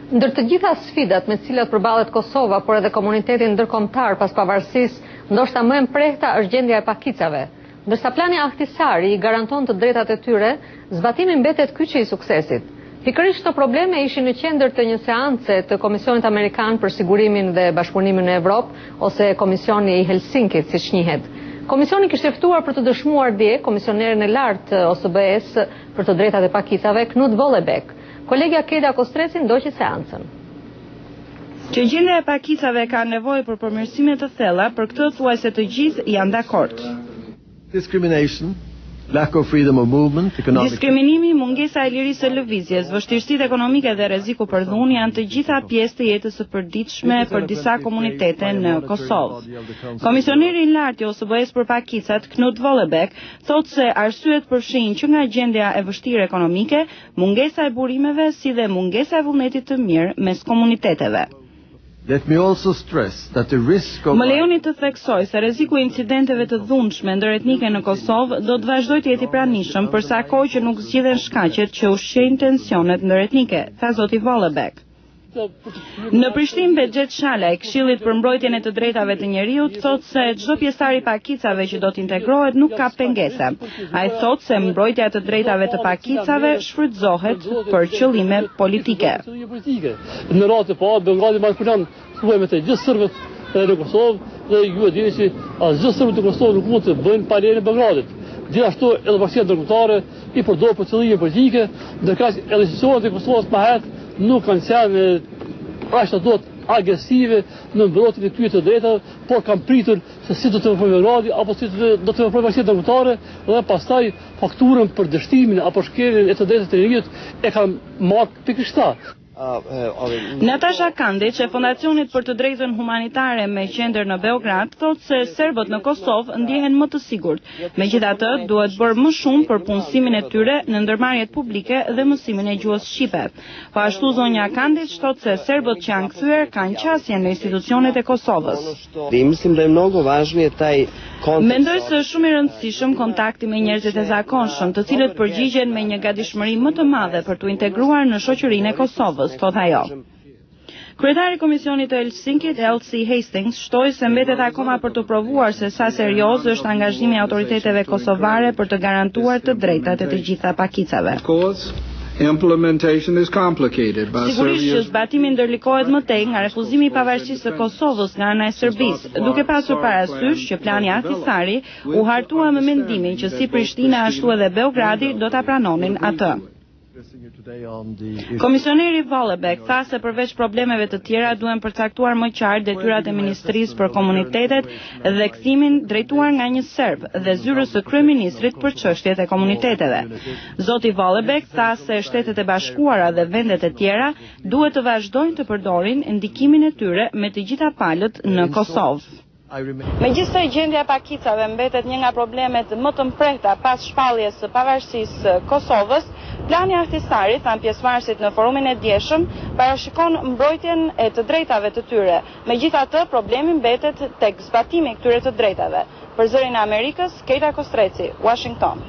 Ndër të gjitha sfidat me cilat përballet Kosova, por edhe komuniteti ndërkombëtar pas pavarësisë, ndoshta më e mprehta është gjendja e pakicave. Ndërsa plani Ahtisari i garanton të drejtat e tyre, zbatimi mbetet kyçi i suksesit. Pikërisht këto probleme ishin në qendër të një seance të Komisionit Amerikan për Sigurimin dhe Bashkëpunimin në Evropë, ose Komisioni i Helsinkit, siç njihet. Komisioni kishte ftuar për të dëshmuar dje komisionerin e lartë të OSBE-s për të drejtat e pakicave, Knut Vollebæk. Kolegja Keda Kostreci ndoqi seancën. Që gjendja e pakicave ka nevojë për përmirësime të thella, për këtë thuajse të gjithë janë dakord. Discrimination, lack of freedom of movement, economic... Diskriminimi, mungesa e lirisë së lëvizjes, vështirësitë ekonomike dhe rreziku për dhunë janë të gjitha pjesë të jetës së përditshme për disa komunitete në Kosovë. Komisioneri i lartë i OSBE-s për pakicat, Knut Vollebæk, thotë se arsyet përfshin që nga gjendja e vështirë ekonomike, mungesa e burimeve si dhe mungesa e vullnetit të mirë mes komuniteteve. Let me also stress that the risk of... Më lejoni të theksoj se rreziku i incidenteve të dhunshme ndëretnike në Kosovë do të vazhdojë të jetë i pranishëm për sa kohë që nuk zgjidhen shkaqet që ushqejnë tensionet ndëretnike, tha zoti Vollebæk. Në Prishtinë Bexhet Shalaj, Këshillit për mbrojtjen e të drejtave të njeriut, thotë se çdo pjesëtar i pakicave që do të integrohet nuk ka pengesa. Ai thotë se mbrojtja e të drejtave të pakicave shfrytëzohet për qëllime politike. Në radhë të parë, Bengati marrë punon thuajme të gjithë serbët në Kosovë dhe ju e dini që asgjë serbët të Kosovë nuk mund të bëjnë palëre në Beogradit. Gjithashtu edhe bashkia ndërkombëtare i përdor për qëllime politike, ndërkaq edhe institucionet e Kosovës më herët nuk kanë qenë ashtu agresive në mbrojtjen e këtyre të drejtave, por kanë pritur se si do të veprojë Beogradi apo si do të veprojë bashkia ndërkombëtare dhe pastaj fakturën për dështimin apo shkeljen e të drejtave të njerëzit e kanë marrë pikërisht ata. Natasha Kandić e Fondacionit për të drejtën humanitare me qendër në Beograd thotë se serbët në Kosovë ndjehen më të sigurt. Megjithatë, duhet bërë më shumë për punësimin e tyre në ndërmarrjet publike dhe mësimin e gjuhës shqipe. Po ashtu zonja Kandić thotë se serbët që janë kthyer kanë qasje në institucionet e Kosovës. Mendoj se është shumë i rëndësishëm kontakti me njerëzit e zakonshëm, të cilët përgjigjen me një gatishmëri më të madhe për t'u integruar në shoqërinë e Kosovës, thotë ajo. Kryetari i Komisionit të Helsinkit, Elsie Hastings, shtoi se mbetet akoma për të provuar se sa serioz është angazhimi i autoriteteve kosovare për të garantuar të drejtat e të gjitha pakicave. Implementation is complicated by Sigurisht që zbatimi ndërlikohet më tej nga refuzimi i pavarësisë së Kosovës nga ana e Serbisë, duke pasur parasysh që plani Ahtisari u hartua me mendimin që si Prishtina ashtu edhe Beogradi do ta pranonin atë. Komisioneri Vollebæk tha se përveç problemeve të tjera duhen përcaktuar më qartë detyrat e Ministrisë për Komunitetet dhe kthimin drejtuar nga një serb dhe zyrës së kryeministrit për çështjet e komuniteteve. Zoti Vollebæk tha se Shtetet e Bashkuara dhe vendet e tjera duhet të vazhdojnë të përdorin ndikimin e tyre me të gjitha palët në Kosovë. Megjithëse gjendja e pakicave mbetet një nga problemet më të mprehta pas shpalljes së pavarësisë së Kosovës, plani Ahtisari, thanë pjesëmarrësit në forumin e dieshëm, parashikon mbrojtjen e të drejtave të tyre. Megjithatë, problemi mbetet tek zbatimi i këtyre të drejtave. Për Zërin e Amerikës, Keda Kostreci, Washington.